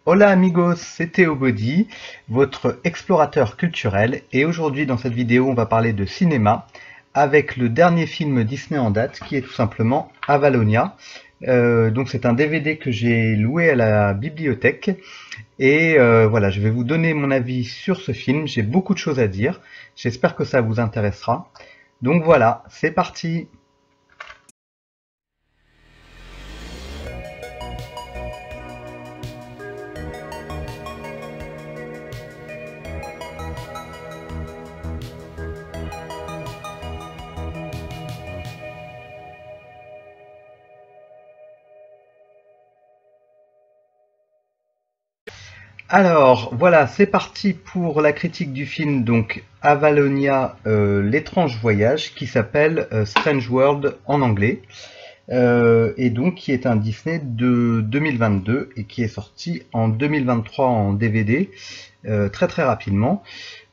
Hola amigos, c'est Théo Body, votre explorateur culturel, et aujourd'hui dans cette vidéo on va parler de cinéma avec le dernier film Disney en date qui est tout simplement Avalonia. Donc c'est un DVD que j'ai loué à la bibliothèque et voilà, je vais vous donner mon avis sur ce film, j'ai beaucoup de choses à dire, j'espère que ça vous intéressera. Donc voilà, c'est parti! Alors, voilà, c'est parti pour la critique du film, donc Avalonia, l'étrange voyage, qui s'appelle Strange World en anglais, et donc qui est un Disney de 2022 et qui est sorti en 2023 en DVD, très très rapidement.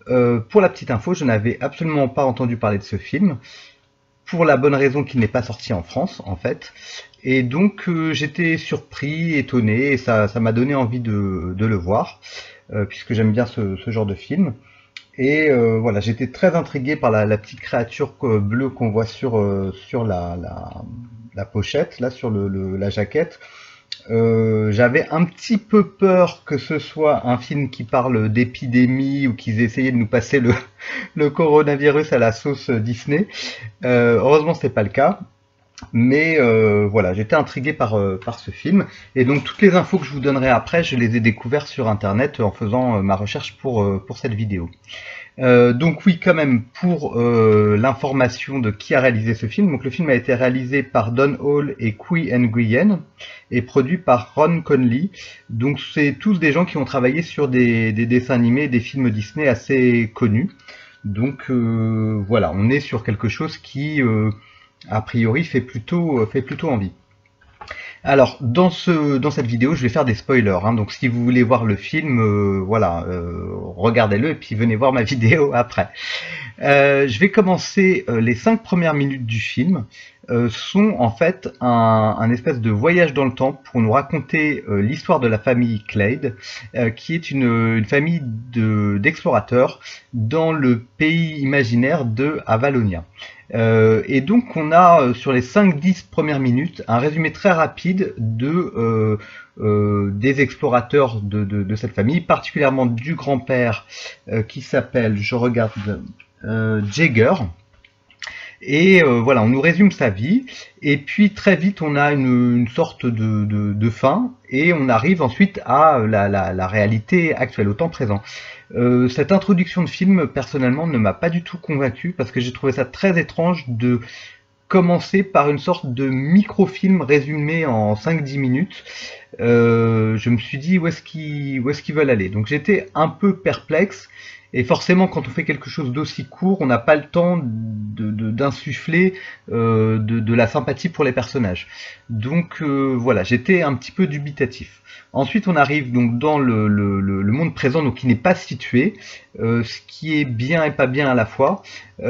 Pour la petite info, je n'avais absolument pas entendu parler de ce film, pour la bonne raison qu'il n'est pas sorti en France, en fait. Et donc j'étais surpris, étonné, et ça m'a donné envie de le voir, puisque j'aime bien ce genre de film. Et voilà, j'étais très intrigué par la petite créature bleue qu'on voit sur la pochette, là, sur la jaquette. J'avais un petit peu peur que ce soit un film qui parle d'épidémie ou qu'ils essayaient de nous passer le coronavirus à la sauce Disney. Heureusement, c'est pas le cas. Mais voilà, j'étais intrigué par ce film. Et donc toutes les infos que je vous donnerai après, je les ai découvertes sur Internet en faisant ma recherche pour cette vidéo. Donc oui, quand même, pour l'information de qui a réalisé ce film. Donc le film a été réalisé par Don Hall et Qui Nguyen et produit par Ron Conley. Donc c'est tous des gens qui ont travaillé sur des dessins animés, des films Disney assez connus. Donc voilà, on est sur quelque chose qui a priori fait plutôt envie. Alors, dans cette vidéo, je vais faire des spoilers, hein, donc si vous voulez voir le film, voilà, regardez-le et puis venez voir ma vidéo après. Je vais commencer, les 5 premières minutes du film sont en fait un espèce de voyage dans le temps pour nous raconter l'histoire de la famille Clade, qui est une famille d'explorateurs dans le pays imaginaire de Avalonia. Et donc on a sur les 5-10 premières minutes un résumé très rapide des explorateurs de cette famille, particulièrement du grand-père qui s'appelle, je regarde, Jagger. Et voilà, on nous résume sa vie, et puis très vite on a une sorte de fin, et on arrive ensuite à la réalité actuelle, au temps présent. Cette introduction de film, personnellement, ne m'a pas du tout convaincu, parce que j'ai trouvé ça très étrange de commencer par une sorte de microfilm résumé en 5-10 minutes. Je me suis dit où est-ce qu'ils veulent aller. Donc j'étais un peu perplexe. Et forcément, quand on fait quelque chose d'aussi court, on n'a pas le temps d'insuffler de la sympathie pour les personnages. Donc voilà, j'étais un petit peu dubitatif. Ensuite, on arrive donc dans le monde présent, donc qui n'est pas situé, ce qui est bien et pas bien à la fois. On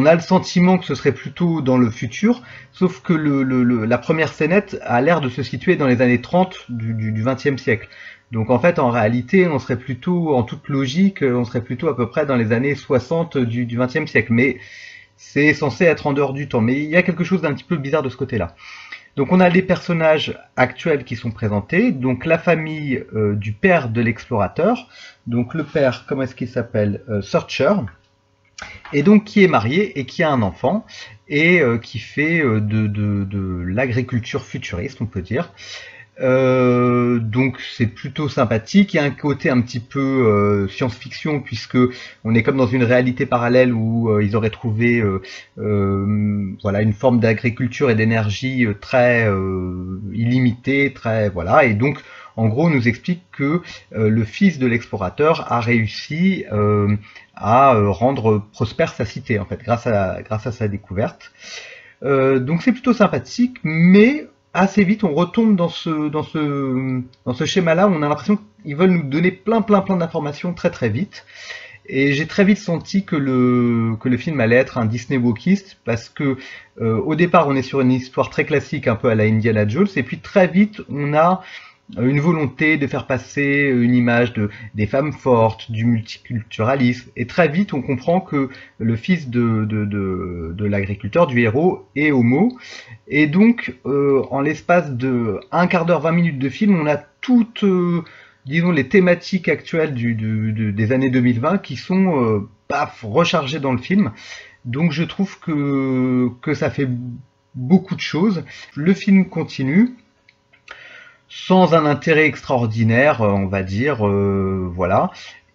a le sentiment que ce serait plutôt dans le futur, sauf que la première scénette a l'air de se situer dans les années 30 du XXe siècle. Donc en fait, en réalité, on serait plutôt, en toute logique, on serait plutôt à peu près dans les années 60 du XXe siècle. Mais c'est censé être en dehors du temps. Mais il y a quelque chose d'un petit peu bizarre de ce côté-là. Donc on a les personnages actuels qui sont présentés. Donc la famille du père de l'explorateur. Donc le père, comment est-ce qu'il s'appelle? Searcher. Et donc qui est marié et qui a un enfant. Et qui fait de l'agriculture futuriste, on peut dire. Donc c'est plutôt sympathique. Il y a un côté un petit peu science-fiction, puisque on est comme dans une réalité parallèle où ils auraient trouvé voilà, une forme d'agriculture et d'énergie très illimitée, très voilà. Et donc en gros on nous explique que le fils de l'explorateur a réussi à rendre prospère sa cité, en fait, grâce à sa découverte. Donc c'est plutôt sympathique, mais assez vite on retombe dans ce schéma-là où on a l'impression qu'ils veulent nous donner plein d'informations très très vite. Et j'ai très vite senti que le film allait être un Disney wokiste, parce que au départ on est sur une histoire très classique, un peu à la Indiana Jones, et puis très vite on a une volonté de faire passer une image des femmes fortes, du multiculturalisme, et très vite on comprend que le fils de l'agriculteur, du héros, est homo, et donc en l'espace de un quart d'heure, 20 minutes de film, on a toutes, disons, les thématiques actuelles des années 2020 qui sont paf, rechargées dans le film. Donc je trouve que ça fait beaucoup de choses. Le film continue sans un intérêt extraordinaire, on va dire, voilà.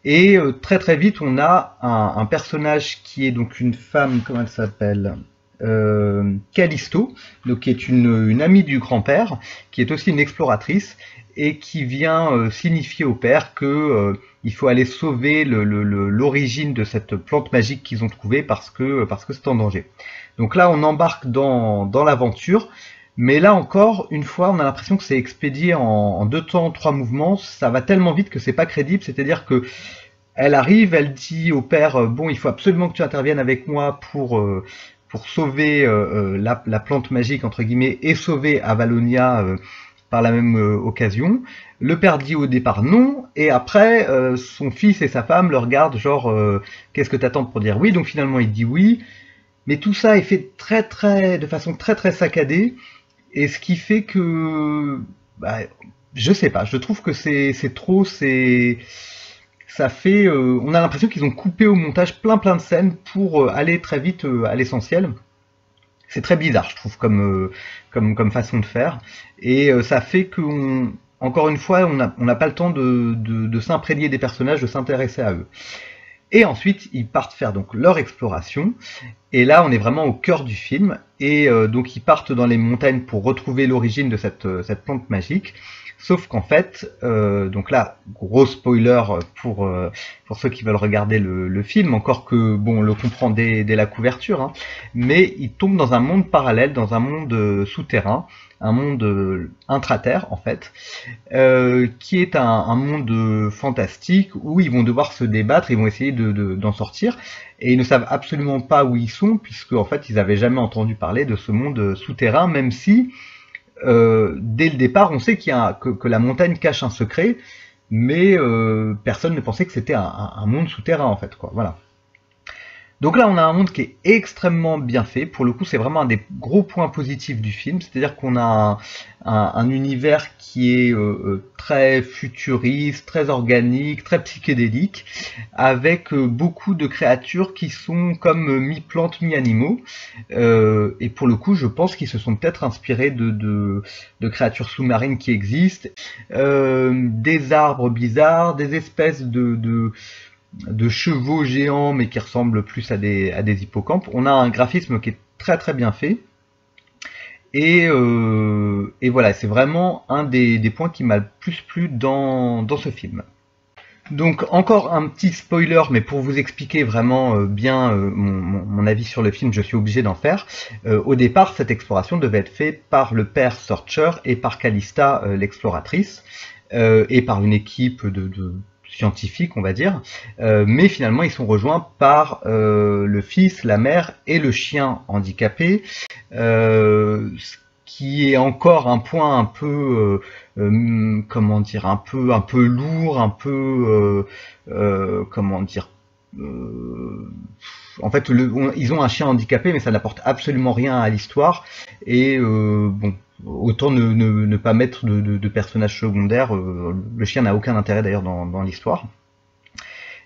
Et très très vite, on a un personnage qui est donc une femme, comment elle s'appelle, Callisto, donc qui est une amie du grand-père, qui est aussi une exploratrice, et qui vient signifier au père que il faut aller sauver l'origine de cette plante magique qu'ils ont trouvée, parce que c'est en danger. Donc là, on embarque dans l'aventure. Mais là encore, une fois, on a l'impression que c'est expédié en 2 temps, 3 mouvements. Ça va tellement vite que c'est pas crédible. C'est-à-dire que elle arrive, elle dit au père, bon, il faut absolument que tu interviennes avec moi pour sauver la plante magique, entre guillemets, et sauver Avalonia par la même occasion. Le père dit au départ non, et après, son fils et sa femme le regardent, genre, qu'est-ce que t'attends pour dire oui? Donc finalement, il dit oui. Mais tout ça est fait de façon très très saccadée. Et ce qui fait que, bah, je sais pas, je trouve que c'est trop, ça fait, on a l'impression qu'ils ont coupé au montage plein de scènes pour aller très vite à l'essentiel. C'est très bizarre, je trouve, comme façon de faire. Et ça fait que, encore une fois, on n'a pas le temps de s'imprégner des personnages, de s'intéresser à eux. Et ensuite, ils partent faire donc leur exploration. Et là, on est vraiment au cœur du film. Et donc, ils partent dans les montagnes pour retrouver l'origine de cette plante magique. Sauf qu'en fait, donc là, gros spoiler pour ceux qui veulent regarder le film, encore que, bon, on le comprend dès la couverture, hein, mais ils tombent dans un monde parallèle, dans un monde souterrain, un monde intraterre en fait, qui est un monde fantastique où ils vont devoir se débattre, ils vont essayer d'en sortir, et ils ne savent absolument pas où ils sont, puisque en fait ils n'avaient jamais entendu parler de ce monde souterrain, même si dès le départ on sait que la montagne cache un secret, mais personne ne pensait que c'était un monde souterrain en fait, quoi. Voilà. Donc là, on a un monde qui est extrêmement bien fait. Pour le coup, c'est vraiment un des gros points positifs du film. C'est-à-dire qu'on a un univers qui est très futuriste, très organique, très psychédélique, avec beaucoup de créatures qui sont comme mi-plantes, mi-animaux. Et pour le coup, je pense qu'ils se sont peut-être inspirés de créatures sous-marines qui existent, des arbres bizarres, des espèces de chevaux géants, mais qui ressemblent plus à des hippocampes. On a un graphisme qui est très très bien fait. Et voilà, c'est vraiment un des points qui m'a le plus plu dans ce film. Donc encore un petit spoiler, mais pour vous expliquer vraiment bien mon avis sur le film, je suis obligé d'en faire. Au départ, cette exploration devait être faite par le père Searcher et par Callista, l'exploratrice, et par une équipe de scientifiques, on va dire, mais finalement ils sont rejoints par le fils, la mère et le chien handicapé, ce qui est encore un point un peu, comment dire, un peu lourd, un peu, comment dire, en fait, ils ont un chien handicapé, mais ça n'apporte absolument rien à l'histoire, et bon, autant ne pas mettre de personnages secondaires. Le chien n'a aucun intérêt d'ailleurs dans l'histoire.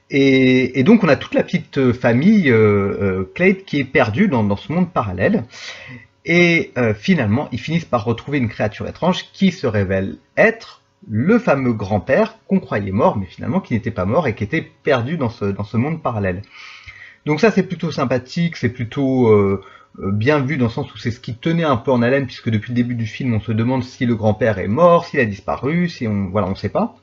Et donc on a toute la petite famille Clade qui est perdue dans ce monde parallèle. Et finalement, ils finissent par retrouver une créature étrange qui se révèle être le fameux grand-père qu'on croyait mort, mais finalement qui n'était pas mort et qui était perdu dans ce monde parallèle. Donc ça, c'est plutôt sympathique, c'est plutôt bien vu dans le sens où c'est ce qui tenait un peu en haleine, puisque depuis le début du film, on se demande si le grand-père est mort, s'il a disparu, si voilà, on sait pas.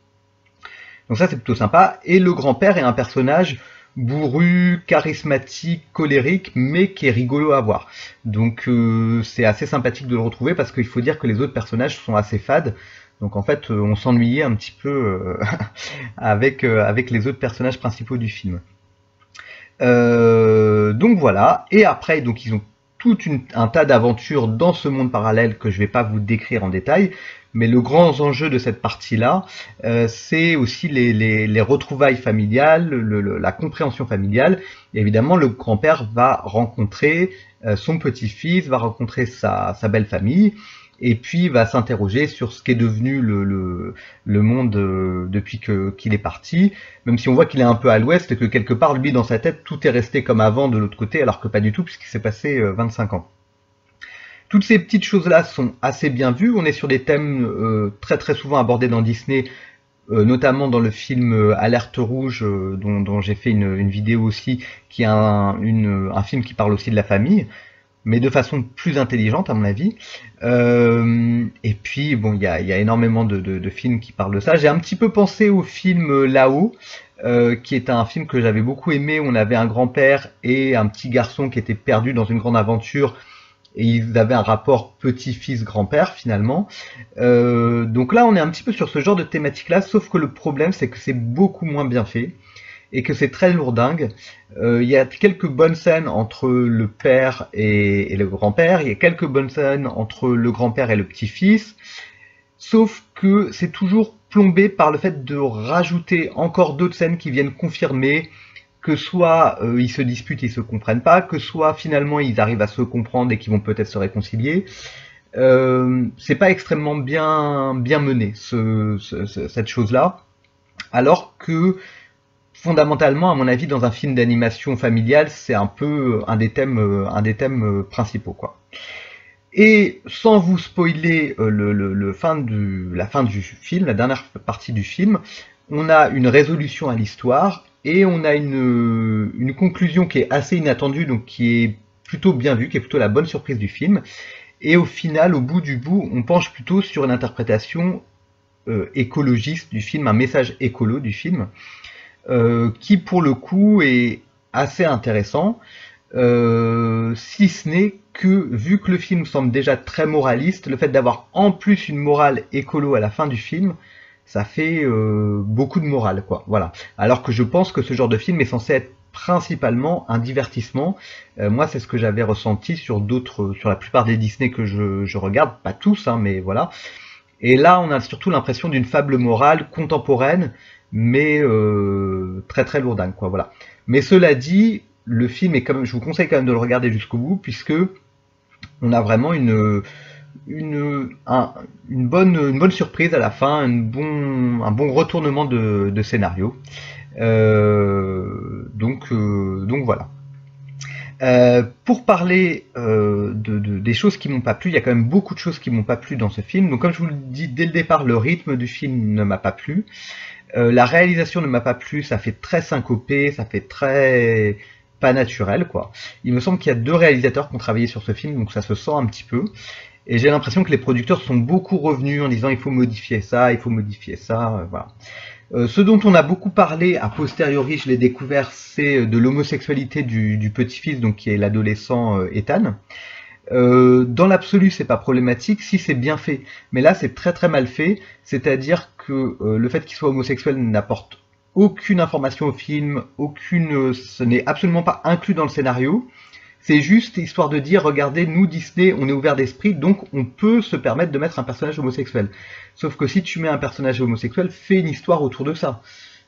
Donc ça, c'est plutôt sympa. Et le grand-père est un personnage bourru, charismatique, colérique, mais qui est rigolo à voir. Donc c'est assez sympathique de le retrouver, parce qu'il faut dire que les autres personnages sont assez fades. Donc en fait, on s'ennuyait un petit peu avec les autres personnages principaux du film. Donc voilà, et après donc ils ont un tas d'aventures dans ce monde parallèle que je vais pas vous décrire en détail, mais le grand enjeu de cette partie-là, c'est aussi les retrouvailles familiales, la compréhension familiale. Et évidemment, le grand-père va rencontrer son petit-fils, va rencontrer sa belle famille, et puis va s'interroger sur ce qu'est devenu le monde depuis qu'il est parti, même si on voit qu'il est un peu à l'ouest et que quelque part, lui, dans sa tête, tout est resté comme avant de l'autre côté, alors que pas du tout, puisqu'il s'est passé 25 ans. Toutes ces petites choses-là sont assez bien vues. On est sur des thèmes très très souvent abordés dans Disney, notamment dans le film Alerte Rouge, dont j'ai fait une vidéo aussi, qui est un film qui parle aussi de la famille, mais de façon plus intelligente à mon avis. Et puis bon, il y a énormément de films qui parlent de ça. J'ai un petit peu pensé au film Là-haut, qui est un film que j'avais beaucoup aimé, où on avait un grand-père et un petit garçon qui étaient perdus dans une grande aventure, et ils avaient un rapport petit-fils-grand-père finalement. Donc là, on est un petit peu sur ce genre de thématique-là, sauf que le problème, c'est que c'est beaucoup moins bien fait, et que c'est très lourdingue. Il y a quelques bonnes scènes entre le père et le grand-père, il y a quelques bonnes scènes entre le grand-père et le petit-fils, sauf que c'est toujours plombé par le fait de rajouter encore d'autres scènes qui viennent confirmer que soit ils se disputent et ils se comprennent pas, que soit finalement ils arrivent à se comprendre et qu'ils vont peut-être se réconcilier. C'est pas extrêmement bien mené cette chose-là, alors que fondamentalement, à mon avis, dans un film d'animation familiale, c'est un peu un des thèmes principaux, quoi. Et sans vous spoiler la fin du film, la dernière partie du film, on a une résolution à l'histoire et on a une conclusion qui est assez inattendue, donc qui est plutôt bien vue, qui est plutôt la bonne surprise du film. Et au final, au bout du bout, on penche plutôt sur une interprétation écologiste du film, un message écolo du film, qui pour le coup est assez intéressant, si ce n'est que, vu que le film semble déjà très moraliste, le fait d'avoir en plus une morale écolo à la fin du film, ça fait beaucoup de morale, quoi. Voilà. Alors que je pense que ce genre de film est censé être principalement un divertissement. Moi, c'est ce que j'avais ressenti sur la plupart des Disney que je regarde, pas tous, hein, mais voilà. Et là, on a surtout l'impression d'une fable morale contemporaine, mais très très lourdingue, quoi. Voilà. Mais cela dit, le film est quand même, je vous conseille quand même de le regarder jusqu'au bout, puisque on a vraiment une bonne surprise à la fin, un bon retournement de scénario. Donc voilà. Pour parler des choses qui m'ont pas plu, il y a quand même beaucoup de choses qui m'ont pas plu dans ce film. Donc comme je vous le dis dès le départ, le rythme du film ne m'a pas plu. La réalisation ne m'a pas plu, ça fait très syncopé, ça fait très pas naturel, quoi. Il me semble qu'il y a 2 réalisateurs qui ont travaillé sur ce film, donc ça se sent un petit peu. Et j'ai l'impression que les producteurs sont beaucoup revenus en disant il faut modifier ça, voilà. Ce dont on a beaucoup parlé a posteriori, je l'ai découvert, c'est de l'homosexualité du petit-fils, donc qui est l'adolescent Ethan. Dans l'absolu, c'est pas problématique si c'est bien fait, mais là c'est très très mal fait, c'est-à-dire que le fait qu'il soit homosexuel n'apporte aucune information au film, ce n'est absolument pas inclus dans le scénario. C'est juste histoire de dire, regardez, nous Disney, on est ouvert d'esprit, donc on peut se permettre de mettre un personnage homosexuel. Sauf que si tu mets un personnage homosexuel, fais une histoire autour de ça.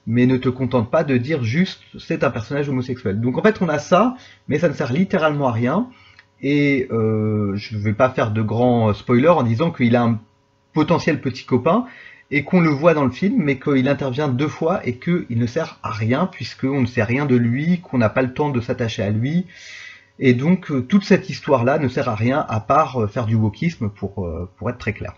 Mais ne te contente pas de dire juste, c'est un personnage homosexuel. Donc en fait, on a ça, mais ça ne sert littéralement à rien. Et je ne vais pas faire de grands spoilers en disant qu'il a un potentiel petit copain, et qu'on le voit dans le film, mais qu'il intervient 2 fois, et qu'il ne sert à rien, puisqu'on ne sait rien de lui, qu'on n'a pas le temps de s'attacher à lui. Et donc toute cette histoire-là ne sert à rien à part faire du wokisme pour être très clair.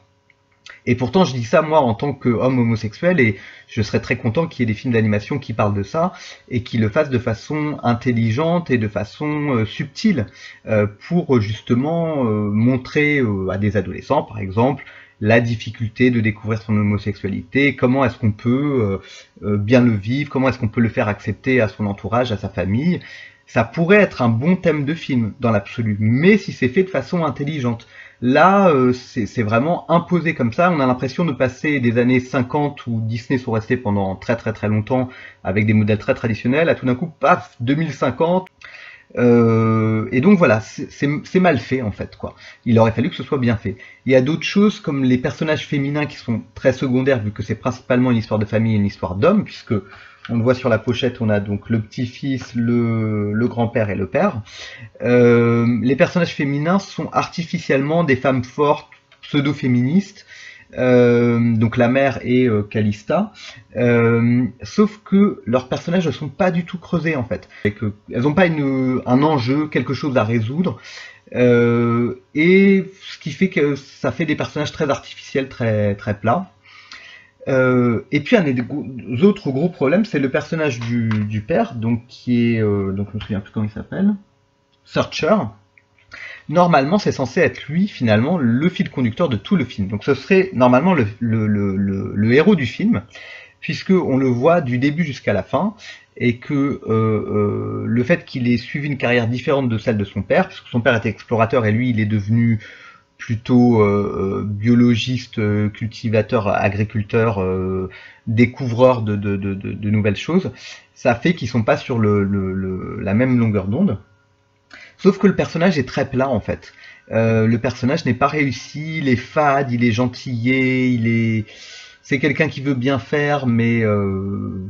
Et pourtant je dis ça moi en tant qu'homme homosexuel et je serais très content qu'il y ait des films d'animation qui parlent de ça et qui le fassent de façon intelligente et de façon subtile pour justement montrer à des adolescents par exemple la difficulté de découvrir son homosexualité, comment est-ce qu'on peut bien le vivre, comment est-ce qu'on peut le faire accepter à son entourage, à sa famille. Ça pourrait être un bon thème de film dans l'absolu, mais si c'est fait de façon intelligente. Là, c'est vraiment imposé comme ça. On a l'impression de passer des années 50 où Disney sont restés pendant très très très longtemps avec des modèles très traditionnels, à tout d'un coup, paf, 2050. Et donc voilà, c'est mal fait en fait, quoi. Il aurait fallu que ce soit bien fait. Il y a d'autres choses comme les personnages féminins qui sont très secondaires vu que c'est principalement une histoire de famille et une histoire d'homme, puisque on le voit sur la pochette, on a donc le petit-fils, le grand-père et le père. Les personnages féminins sont artificiellement des femmes fortes, pseudo-féministes, donc la mère et Calista, sauf que leurs personnages ne sont pas du tout creusés en fait. Elles n'ont pas un enjeu, quelque chose à résoudre, et ce qui fait que ça fait des personnages très artificiels, très, très plats. Et puis un des autres gros problèmes, c'est le personnage du père, donc qui est, donc je me souviens plus comment il s'appelle, Searcher. Normalement, c'est censé être lui, finalement, le fil conducteur de tout le film. Donc ce serait normalement le héros du film, puisqu'on le voit du début jusqu'à la fin, et que le fait qu'il ait suivi une carrière différente de celle de son père, puisque son père était explorateur et lui, il est devenu plutôt biologiste, cultivateur, agriculteur, découvreur de nouvelles choses, ça fait qu'ils sont pas sur la même longueur d'onde. Sauf que le personnage est très plat en fait. Le personnage n'est pas réussi, il est fade, il est gentillé, c'est quelqu'un qui veut bien faire, mais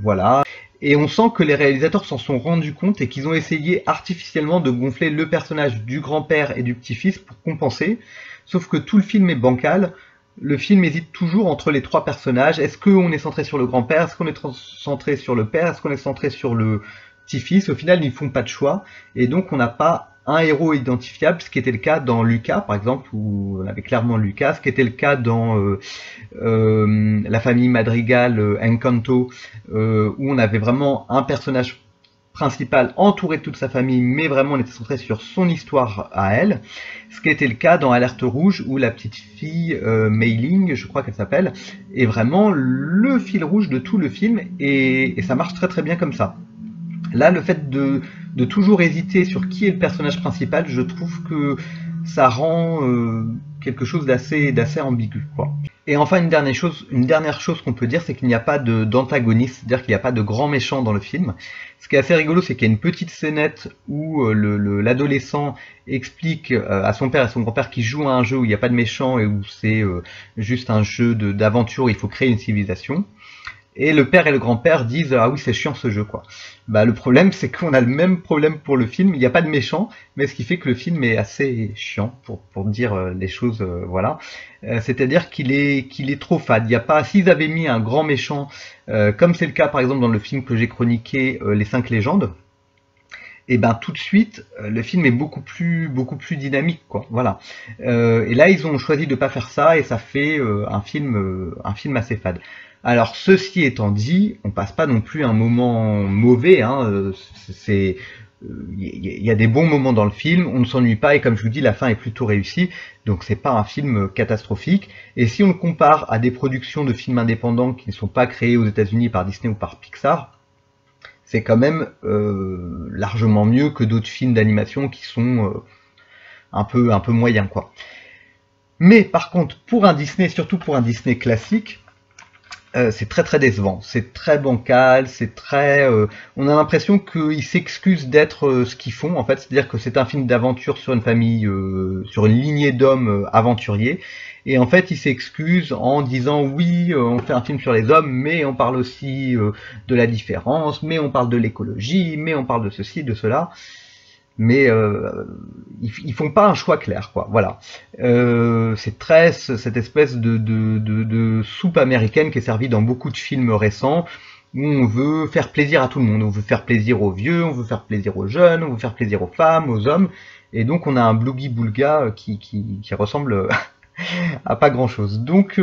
voilà. Et on sent que les réalisateurs s'en sont rendus compte et qu'ils ont essayé artificiellement de gonfler le personnage du grand-père et du petit-fils pour compenser. Sauf que tout le film est bancal. Le film hésite toujours entre les trois personnages. Est-ce qu'on est centré sur le grand-père? Est-ce qu'on est centré sur le père? Est-ce qu'on est centré sur le petit-fils? Au final, ils font pas de choix. Et donc, on n'a pas un héros identifiable, ce qui était le cas dans Luca, par exemple, où on avait clairement Lucas, ce qui était le cas dans la famille Madrigal, Encanto, où on avait vraiment un personnage principal entouré de toute sa famille, mais vraiment on était centré sur son histoire à elle, ce qui était le cas dans Alerte Rouge, où la petite fille Mei Ling, je crois qu'elle s'appelle, est vraiment le fil rouge de tout le film, et ça marche très très bien comme ça. Là, le fait de toujours hésiter sur qui est le personnage principal, je trouve que ça rend quelque chose d'assez ambigu, quoi. Et enfin, une dernière chose qu'on peut dire, c'est qu'il n'y a pas d'antagoniste, c'est-à-dire qu'il n'y a pas de grand méchant dans le film. Ce qui est assez rigolo, c'est qu'il y a une petite scénette où l'adolescent explique à son père et à son grand-père qu'ils jouent à un jeu où il n'y a pas de méchant et où c'est juste un jeu d'aventure où il faut créer une civilisation. Et le père et le grand-père disent ah oui c'est chiant ce jeu quoi. Bah le problème c'est qu'on a le même problème pour le film, il n'y a pas de méchant, mais ce qui fait que le film est assez chiant pour dire les choses voilà. C'est-à-dire qu'il est trop fade. Il y a pas, s'ils avaient mis un grand méchant comme c'est le cas par exemple dans le film que j'ai chroniqué Les 5 légendes, et ben tout de suite le film est beaucoup plus dynamique quoi. Voilà. Et là ils ont choisi de pas faire ça et ça fait un film assez fade. Alors ceci étant dit, on passe pas non plus un moment mauvais, hein, y a des bons moments dans le film, on ne s'ennuie pas et comme je vous dis la fin est plutôt réussie, donc c'est pas un film catastrophique. Et si on le compare à des productions de films indépendants qui ne sont pas créés aux États-Unis par Disney ou par Pixar, c'est quand même largement mieux que d'autres films d'animation qui sont un peu moyens quoi. Mais par contre pour un Disney, surtout pour un Disney classique, c'est très très décevant, c'est très bancal, c'est très... on a l'impression qu'ils s'excusent d'être ce qu'ils font, en fait, c'est-à-dire que c'est un film d'aventure sur une famille, sur une lignée d'hommes aventuriers, et en fait ils s'excusent en disant oui, on fait un film sur les hommes, mais on parle aussi de la différence, mais on parle de l'écologie, mais on parle de ceci, de cela... Mais ils font pas un choix clair, quoi. Voilà. C'est très cette espèce de soupe américaine qui est servie dans beaucoup de films récents où on veut faire plaisir à tout le monde. On veut faire plaisir aux vieux, on veut faire plaisir aux jeunes, on veut faire plaisir aux femmes, aux hommes. Et donc on a un blougi-boulga qui ressemble à pas grand-chose. Donc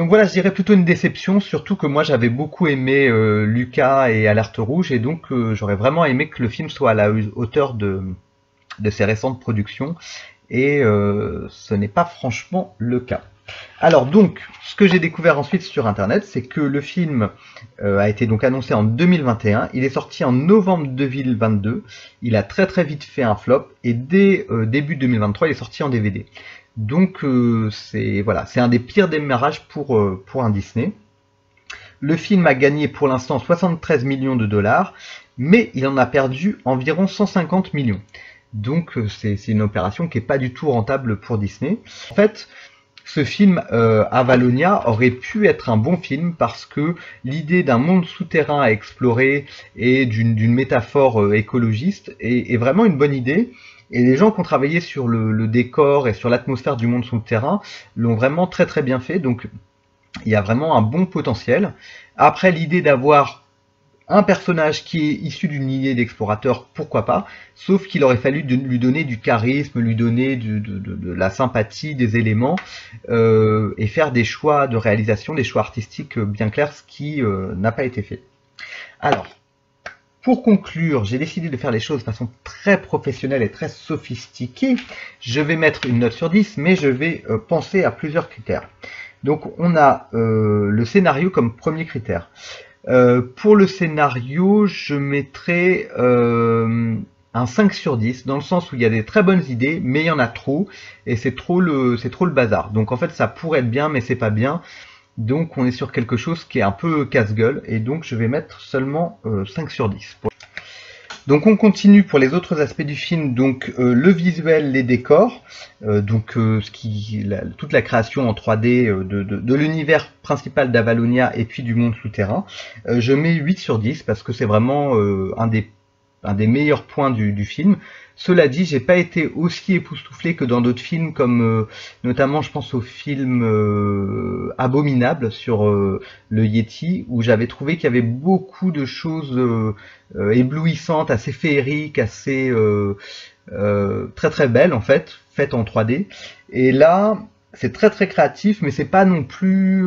voilà, je dirais plutôt une déception, surtout que moi j'avais beaucoup aimé Luca et Alerte Rouge, et donc j'aurais vraiment aimé que le film soit à la hauteur de ses récentes productions, et ce n'est pas franchement le cas. Alors donc, ce que j'ai découvert ensuite sur internet, c'est que le film a été donc annoncé en 2021, il est sorti en novembre 2022, il a très vite fait un flop, et dès début 2023, il est sorti en DVD. Donc c'est voilà, c'est un des pires démarrages pour un Disney. Le film a gagné pour l'instant 73 millions de dollars, mais il en a perdu environ 150 millions. Donc c'est une opération qui n'est pas du tout rentable pour Disney. En fait, ce film Avalonia aurait pu être un bon film parce que l'idée d'un monde souterrain à explorer et d'une métaphore écologiste est vraiment une bonne idée. Et les gens qui ont travaillé sur le décor et sur l'atmosphère du monde souterrain l'ont vraiment très bien fait. Donc il y a vraiment un bon potentiel. Après, l'idée d'avoir un personnage qui est issu d'une idée d'explorateur, pourquoi pas, sauf qu'il aurait fallu lui donner du charisme, lui donner de la sympathie, des éléments, et faire des choix de réalisation, des choix artistiques bien clairs, ce qui n'a pas été fait. Alors, pour conclure, j'ai décidé de faire les choses de façon très professionnelle et très sophistiquée. Je vais mettre une note sur 10, mais je vais penser à plusieurs critères. Donc on a le scénario comme premier critère. Pour le scénario, je mettrai un 5 sur 10, dans le sens où il y a des très bonnes idées, mais il y en a trop, et c'est trop le bazar. Donc en fait ça pourrait être bien, mais c'est pas bien. Donc on est sur quelque chose qui est un peu casse-gueule, et donc je vais mettre seulement 5 sur 10. Donc on continue pour les autres aspects du film, donc le visuel, les décors, toute la création en 3D de l'univers principal d'Avalonia et puis du monde souterrain. Je mets 8 sur 10 parce que c'est vraiment un des meilleurs points du film. Cela dit, j'ai pas été aussi époustouflé que dans d'autres films, comme notamment je pense au film Abominable sur le Yeti, où j'avais trouvé qu'il y avait beaucoup de choses éblouissantes, assez féeriques, assez très belles en fait, faites en 3D. Et là, c'est très créatif, mais c'est pas non plus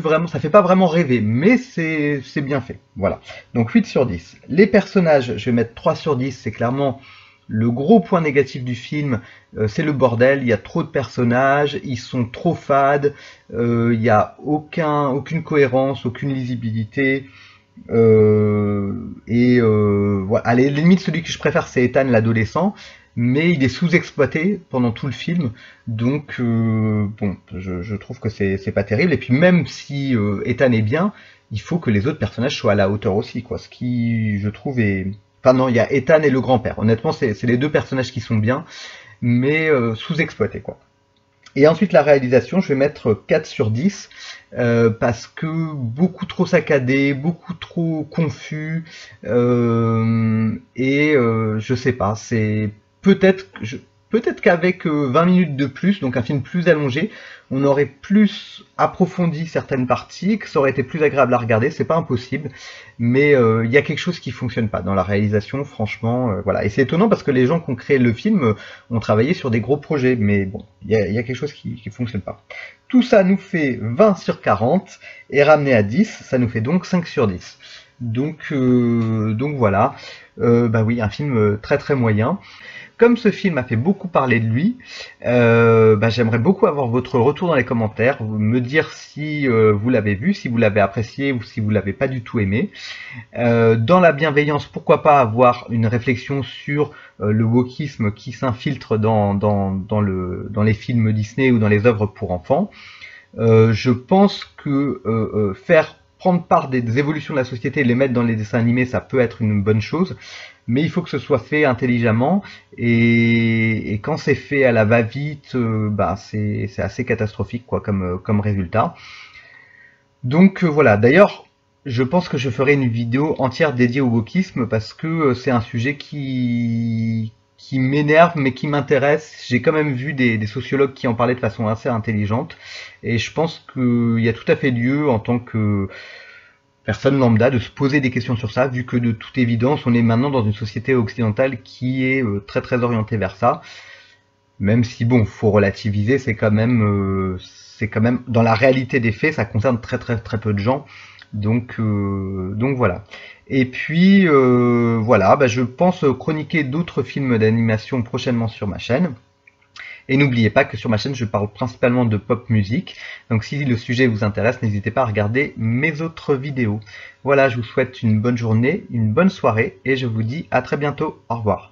vraiment, ça fait pas vraiment rêver, mais c'est bien fait. Voilà. Donc 8 sur 10. Les personnages, je vais mettre 3 sur 10, c'est clairement le gros point négatif du film, c'est le bordel, il y a trop de personnages, ils sont trop fades, il n'y a aucune cohérence, aucune lisibilité. Voilà. À la limite, celui que je préfère, c'est Ethan l'adolescent, mais il est sous-exploité pendant tout le film, donc bon, je trouve que c'est pas terrible. Et puis même si Ethan est bien, il faut que les autres personnages soient à la hauteur aussi, quoi. Ce qui, je trouve, est... Enfin non, il y a Ethan et le grand-père. Honnêtement, c'est les deux personnages qui sont bien, mais sous-exploités, quoi. Et ensuite, la réalisation, je vais mettre 4 sur 10, parce que beaucoup trop saccadé, beaucoup trop confus, je sais pas, c'est... Peut-être qu'avec 20 minutes de plus, donc un film plus allongé, on aurait plus approfondi certaines parties, que ça aurait été plus agréable à regarder, c'est pas impossible, mais il y a quelque chose qui fonctionne pas dans la réalisation, franchement, voilà. Et c'est étonnant parce que les gens qui ont créé le film ont travaillé sur des gros projets, mais bon, il y a quelque chose qui fonctionne pas. Tout ça nous fait 20 sur 40, et ramené à 10, ça nous fait donc 5 sur 10. Donc voilà, bah oui, un film très moyen. Comme ce film a fait beaucoup parler de lui, j'aimerais beaucoup avoir votre retour dans les commentaires, me dire si vous l'avez vu, si vous l'avez apprécié ou si vous l'avez pas du tout aimé. Dans la bienveillance, pourquoi pas avoir une réflexion sur le wokisme qui s'infiltre dans les films Disney ou dans les œuvres pour enfants. Je pense que prendre part des évolutions de la société et les mettre dans les dessins animés, ça peut être une bonne chose, mais il faut que ce soit fait intelligemment, et quand c'est fait à la va-vite, c'est assez catastrophique, quoi, comme résultat. Donc voilà, d'ailleurs, je pense que je ferai une vidéo entière dédiée au wokisme, parce que c'est un sujet qui m'énerve mais qui m'intéresse. J'ai quand même vu des sociologues qui en parlaient de façon assez intelligente, et je pense qu'il y a tout à fait lieu en tant que personne lambda de se poser des questions sur ça, vu que de toute évidence on est maintenant dans une société occidentale qui est très orientée vers ça, même si bon, faut relativiser, c'est quand même dans la réalité des faits, ça concerne très peu de gens. Donc voilà. Et puis voilà, je pense chroniquer d'autres films d'animation prochainement sur ma chaîne. Et n'oubliez pas que sur ma chaîne, je parle principalement de pop musique. Donc si le sujet vous intéresse, n'hésitez pas à regarder mes autres vidéos. Voilà, je vous souhaite une bonne journée, une bonne soirée et je vous dis à très bientôt. Au revoir.